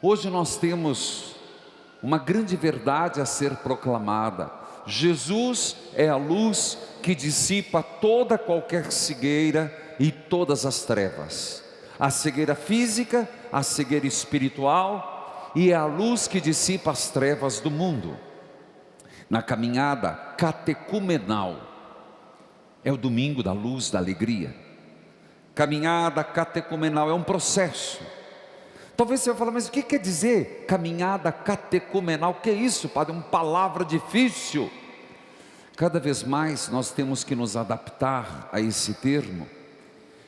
Hoje nós temos uma grande verdade a ser proclamada: Jesus é a luz que dissipa toda qualquer cegueira e todas as trevas, a cegueira física, a cegueira espiritual, e é a luz que dissipa as trevas do mundo. Na caminhada catecumenal, é o domingo da luz, da alegria. Caminhada catecumenal é um processo. Talvez você vai falar, mas o que quer dizer caminhada catecumenal? O que é isso, padre? Uma palavra difícil. Cada vez mais nós temos que nos adaptar a esse termo,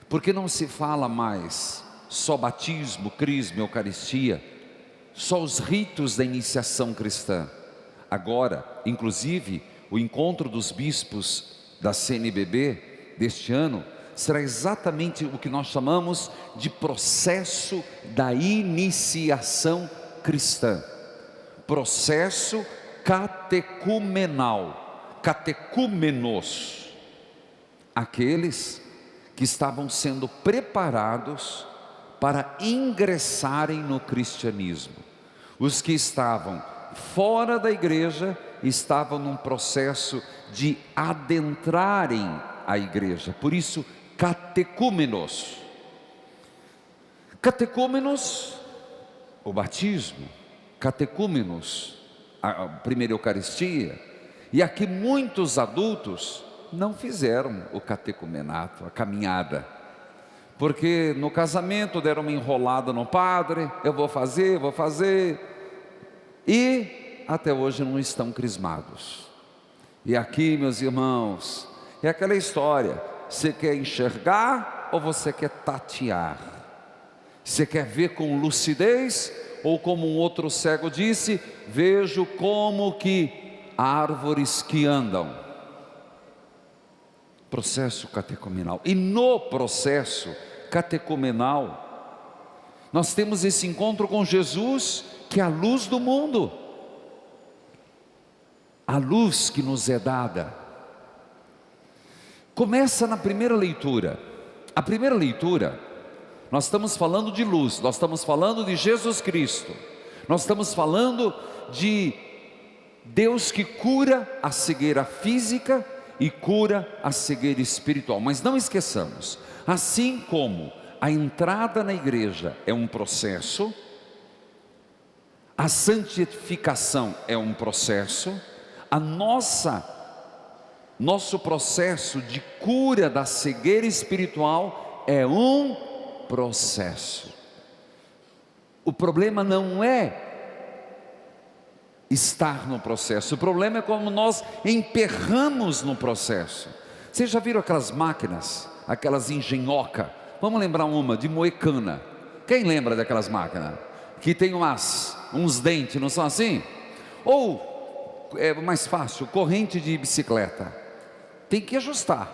porque não se fala mais só batismo, crisma, eucaristia, só os ritos da iniciação cristã. Agora, inclusive, o encontro dos bispos da CNBB deste ano será exatamente o que nós chamamos de processo da iniciação cristã, processo catecumenal, catecúmenos, aqueles que estavam sendo preparados para ingressarem no cristianismo. Os que estavam fora da igreja estavam num processo de adentrarem a igreja, por isso catecúmenos. Catecúmenos, o batismo, catecúmenos, a primeira Eucaristia, e aqui muitos adultos não fizeram o catecumenato, a caminhada, porque no casamento deram uma enrolada no padre, eu vou fazer, e até hoje não estão crismados. E aqui, meus irmãos, é aquela história: você quer enxergar ou você quer tatear? Você quer ver com lucidez, ou como um outro cego disse, vejo como que árvores que andam. Processo catecumenal. E no processo catecumenal, nós temos esse encontro com Jesus, que é a luz do mundo, a luz que nos é dada. Começa na primeira leitura. A primeira leitura, nós estamos falando de luz, nós estamos falando de Jesus Cristo, nós estamos falando de Deus que cura a cegueira física e cura a cegueira espiritual. Mas não esqueçamos, assim como a entrada na igreja é um processo, a santificação é um processo, nosso processo de cura da cegueira espiritual é um processo. O problema não é estar no processo, o problema é como nós emperramos no processo. Vocês já viram aquelas máquinas, aquelas engenhoca? Vamos lembrar uma de moer cana. Quem lembra daquelas máquinas? Que tem uns dentes, não são assim? Ou, é mais fácil, corrente de bicicleta. Tem que ajustar.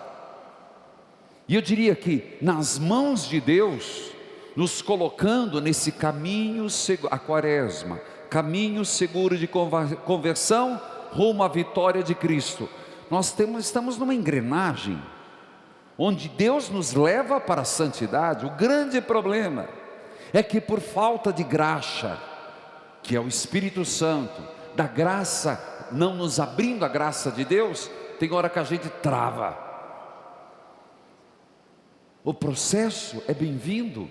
E eu diria que nas mãos de Deus, nos colocando nesse caminho, a quaresma, caminho seguro de conversão, rumo à vitória de Cristo. Estamos numa engrenagem, onde Deus nos leva para a santidade. O grande problema é que por falta de graça, que é o Espírito Santo, da graça, não nos abrindo a graça de Deus, tem hora que a gente trava. O processo é bem-vindo.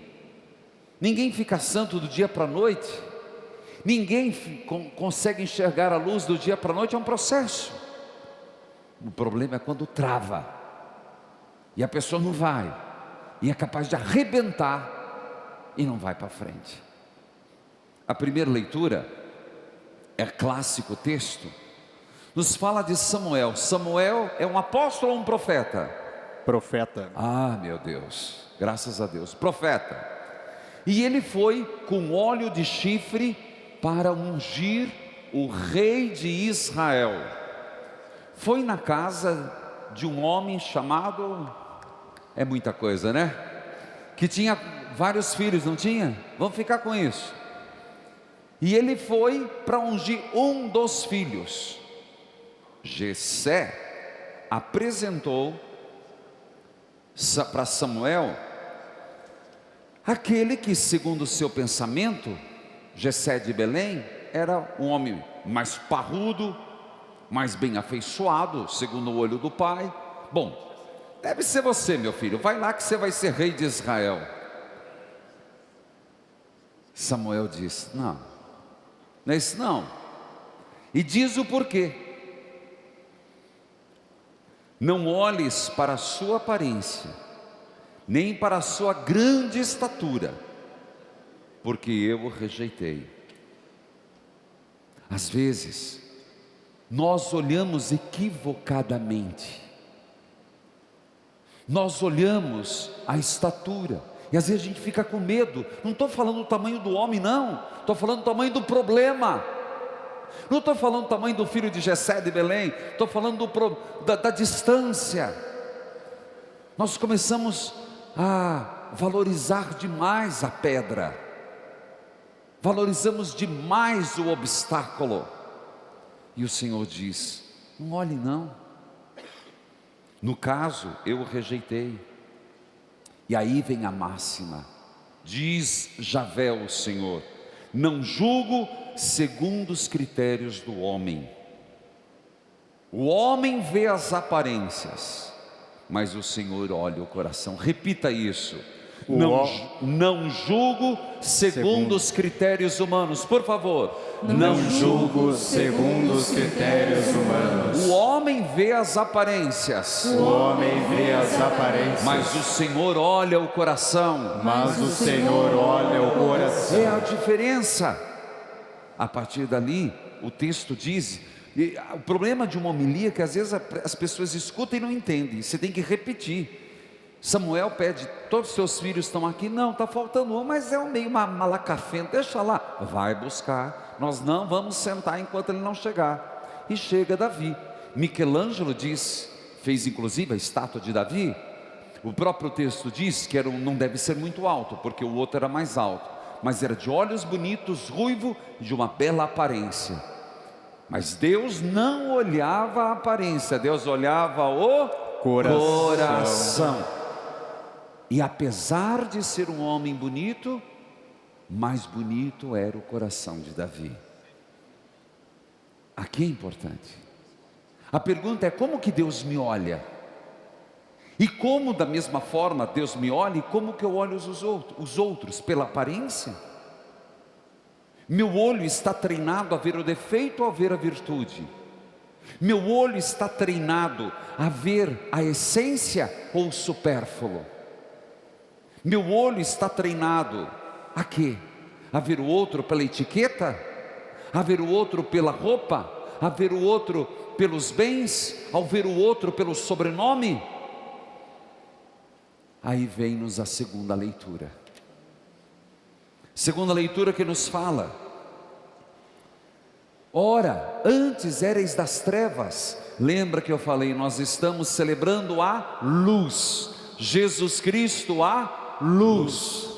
Ninguém fica santo do dia para a noite. Ninguém consegue enxergar a luz do dia para a noite, é um processo. O problema é quando trava, e a pessoa não vai, e é capaz de arrebentar, e não vai para frente. A primeira leitura, é clássico texto, nos fala de Samuel. Samuel é um apóstolo ou um profeta? Profeta. Ah, meu Deus, graças a Deus, profeta. E ele foi com óleo de chifre para ungir o rei de Israel. Foi na casa de um homem chamado, é muita coisa, né? Que tinha vários filhos, não tinha? Vamos ficar com isso. E ele foi para ungir um dos filhos. Jessé apresentou para Samuel aquele que, segundo o seu pensamento, Jessé de Belém era um homem mais parrudo, mais bem afeiçoado, segundo o olho do pai. Bom, deve ser você, meu filho, vai lá que você vai ser rei de Israel. Samuel diz: não, não é isso não. E diz o porquê: não olhes para a sua aparência, nem para a sua grande estatura, porque eu o rejeitei. Às vezes nós olhamos equivocadamente, nós olhamos a estatura, e às vezes a gente fica com medo. Não estou falando do tamanho do homem, não, estou falando do tamanho do problema. Não estou falando do tamanho do filho de Jessé de Belém, estou falando da distância. Nós começamos a valorizar demais a pedra, valorizamos demais o obstáculo, e o Senhor diz: não olhe não. No caso, eu o rejeitei. E aí vem a máxima, diz Javé o Senhor: não julgo segundo os critérios do homem. O homem vê as aparências, mas o Senhor olha o coração. Repita isso: não julgo segundo os critérios humanos. Por favor, não julgo segundo os critérios humanos. O homem vê as aparências, o homem vê as aparências, mas o Senhor olha o coração. Mas o Senhor olha o coração. É a diferença. A partir dali, o texto diz, e o problema de uma homilia é que às vezes as pessoas escutam e não entendem, você tem que repetir. Samuel pede: todos os seus filhos estão aqui? Não, está faltando um, mas é um meio malacafento, deixa lá. Vai buscar, nós não vamos sentar enquanto ele não chegar. E chega Davi. Michelangelo fez inclusive a estátua de Davi. O próprio texto diz que não deve ser muito alto, porque o outro era mais alto, mas era de olhos bonitos, ruivo, de uma bela aparência. Mas Deus não olhava a aparência, Deus olhava o coração. E apesar de ser um homem bonito, mais bonito era o coração de Davi. Aqui é importante. A pergunta é: como que Deus me olha? E como da mesma forma Deus me olha, e como que eu olho os outros? Pela aparência? Meu olho está treinado a ver o defeito ou a ver a virtude? Meu olho está treinado a ver a essência ou o supérfluo? Meu olho está treinado a quê? A ver o outro pela etiqueta? A ver o outro pela roupa? A ver o outro pelos bens? Ao ver o outro pelo sobrenome? Aí vem-nos a segunda leitura. Segunda leitura que nos fala: ora, antes erais das trevas. Lembra que eu falei, nós estamos celebrando a luz. Jesus Cristo, a luz.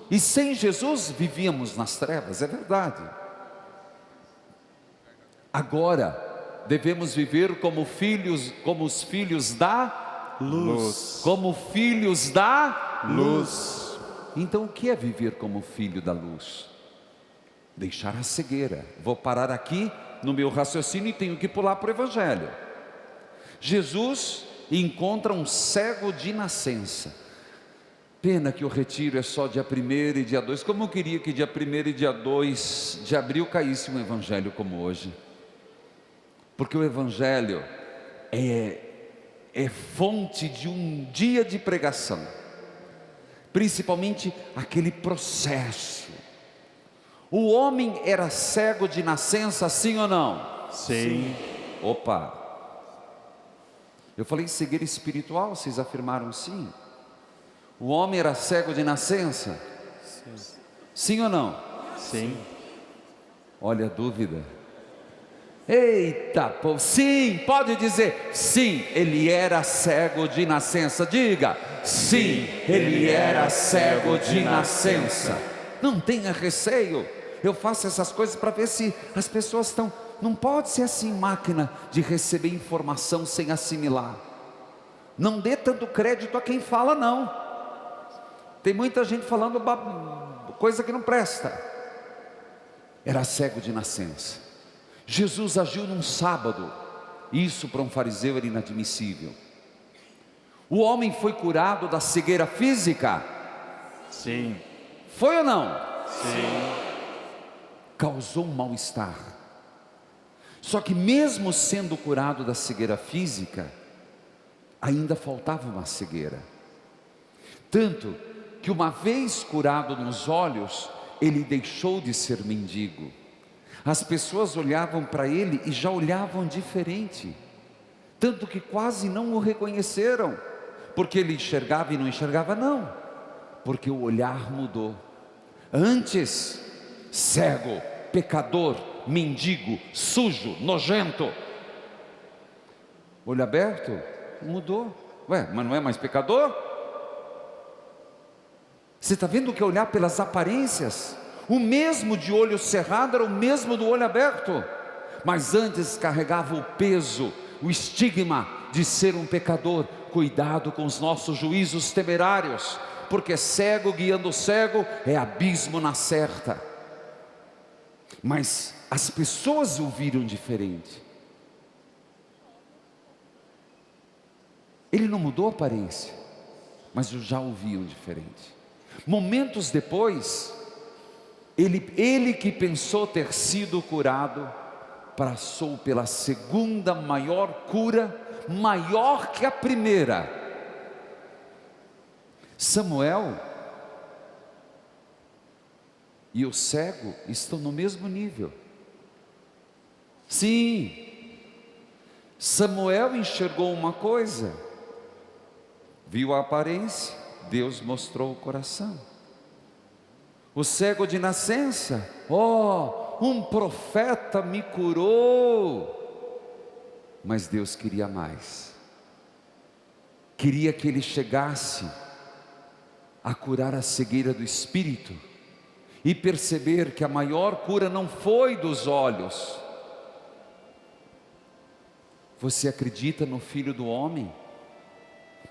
E sem Jesus vivíamos nas trevas, é verdade. Agora devemos viver como os filhos da luz. Como filhos da luz. Então o que é viver como filho da luz? Deixar a cegueira. Vou parar aqui no meu raciocínio e tenho que pular para o Evangelho. Jesus encontra um cego de nascença. Pena que o retiro é só dia 1º e dia 2. Como eu queria que dia 1º e dia 2 de abril caísse um evangelho como hoje. Porque o evangelho é fonte de um dia de pregação. Principalmente aquele processo. O homem era cego de nascença, sim ou não? Sim. Opa! Eu falei cegueira espiritual, vocês afirmaram sim. O homem era cego de nascença? Sim. Sim ou não? Sim. Olha a dúvida. Eita, povo, sim, pode dizer, sim, ele era cego de nascença. Diga, sim, ele era cego de nascença. Não tenha receio. Eu faço essas coisas para ver se as pessoas estão. Não pode ser assim, máquina de receber informação sem assimilar. Não dê tanto crédito a quem fala, não. Tem muita gente falando coisa que não presta. era cego de nascença. Jesus agiu num sábado. Isso para um fariseu era inadmissível. O homem foi curado da cegueira física? Sim. Foi ou não? Sim. Causou um mal-estar. Só que mesmo sendo curado da cegueira física, ainda faltava uma cegueira. Tanto que uma vez curado nos olhos, ele deixou de ser mendigo. As pessoas olhavam para ele e já olhavam diferente. Tanto que quase não o reconheceram. Porque ele enxergava e não enxergava, não. Porque o olhar mudou. Antes, cego, pecador, mendigo, sujo, nojento. Olho aberto, mudou. Ué, mas não é mais pecador? Você está vendo que é olhar pelas aparências? O mesmo de olho cerrado era o mesmo do olho aberto. Mas antes carregava o peso, o estigma de ser um pecador. Cuidado com os nossos juízos temerários, porque cego guiando cego é abismo na certa. Mas as pessoas o viram diferente. Ele não mudou a aparência, mas já o viam diferente. Momentos depois, ele que pensou ter sido curado, passou pela segunda maior cura, maior que a primeira. Samuel e o cego estão no mesmo nível. Sim, Samuel enxergou uma coisa, viu a aparência, Deus mostrou o coração. O cego de nascença, um profeta me curou. Mas Deus queria mais. Queria que ele chegasse a curar a cegueira do espírito e perceber que a maior cura não foi dos olhos. Você acredita no Filho do Homem?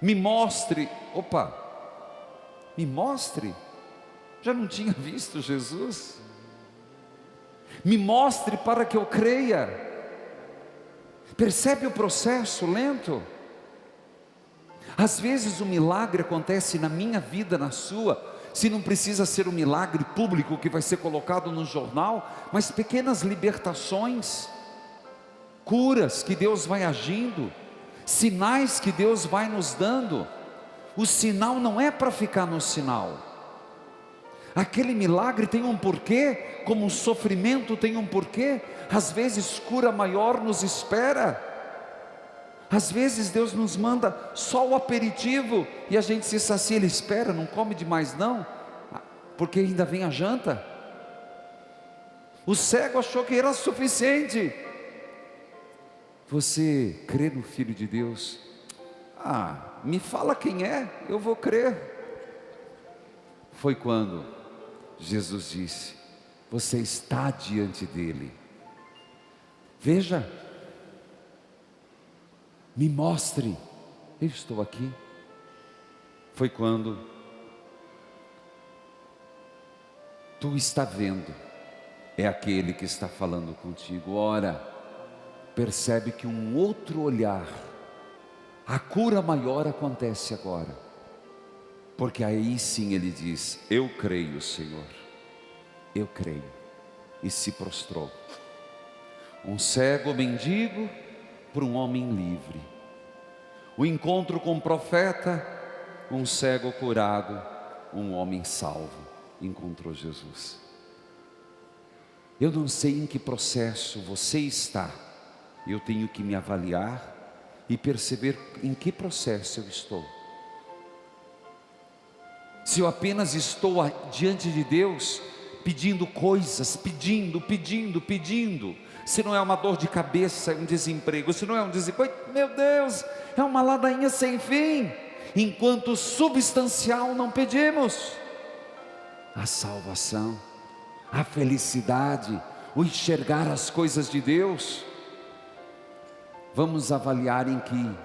Me mostre. Me mostre. Já não tinha visto Jesus? Me mostre para que eu creia. Percebe o processo lento? Às vezes o milagre acontece na minha vida, na sua. Se não precisa ser um milagre público que vai ser colocado no jornal, mas pequenas libertações, curas que Deus vai agindo, sinais que Deus vai nos dando. O sinal não é para ficar no sinal. Aquele milagre tem um porquê, como o sofrimento tem um porquê. Às vezes cura maior nos espera. Às vezes Deus nos manda só o aperitivo e a gente se sacia, Ele espera, não come demais não, porque ainda vem a janta. O cego achou que era suficiente. Você crê no Filho de Deus? Me fala quem é, eu vou crer. Foi quando Jesus disse: você está diante dele. Veja, me mostre, eu estou aqui. Foi quando tu está vendo, é aquele que está falando contigo. Ora, percebe que um outro olhar, a cura maior acontece agora, porque aí sim ele diz: eu creio, Senhor, eu creio, e se prostrou. Um cego mendigo para um homem livre. O encontro com o profeta, um cego curado, um homem salvo, encontrou Jesus. Eu não sei em que processo você está, eu tenho que me avaliar e perceber em que processo eu estou. Se eu apenas estou diante de Deus, pedindo coisas, pedindo, se não é uma dor de cabeça, é um desemprego, se não é um desemprego, meu Deus, é uma ladainha sem fim, enquanto substancial não pedimos. A salvação, a felicidade, o enxergar as coisas de Deus. Vamos avaliar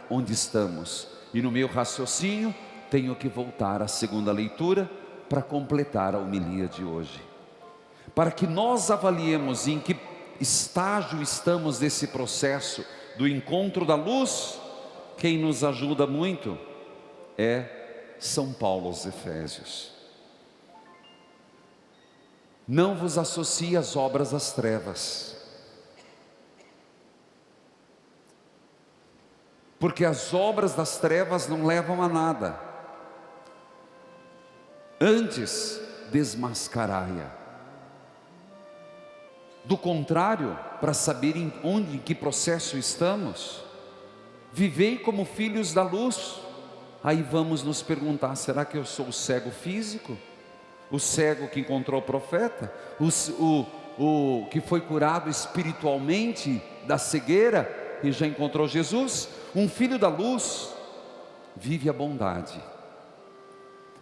onde estamos, e no meu raciocínio, tenho que voltar à segunda leitura, para completar a homilia de hoje. para que nós avaliemos em que estágio estamos desse processo do encontro da luz, quem nos ajuda muito é São Paulo aos Efésios. Não vos associe às obras das trevas, porque as obras das trevas não levam a nada. Antes, desmascarai-a. Do contrário, para saber em que processo estamos, vivei como filhos da luz. Aí vamos nos perguntar: será que eu sou o cego físico? O cego que encontrou o profeta? O que foi curado espiritualmente da cegueira e já encontrou Jesus? Um filho da luz vive a bondade,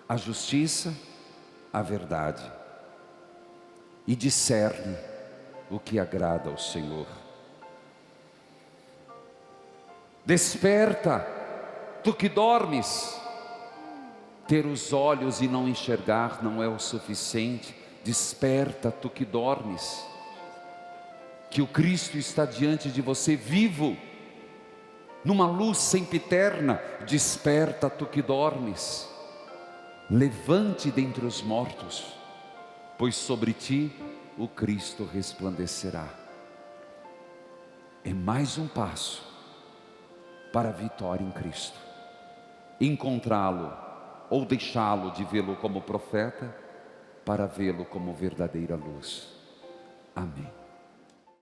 a justiça, a verdade, e discerne o que agrada ao Senhor. Desperta, tu que dormes. Ter os olhos e não enxergar não é o suficiente. Desperta, tu que dormes, que o Cristo está diante de você vivo, numa luz sempiterna. Desperta, tu que dormes, levante dentre os mortos, pois sobre ti o Cristo resplandecerá. É mais um passo para a vitória em Cristo. Encontrá-lo ou deixá-lo de vê-lo como profeta, para vê-lo como verdadeira luz. Amém.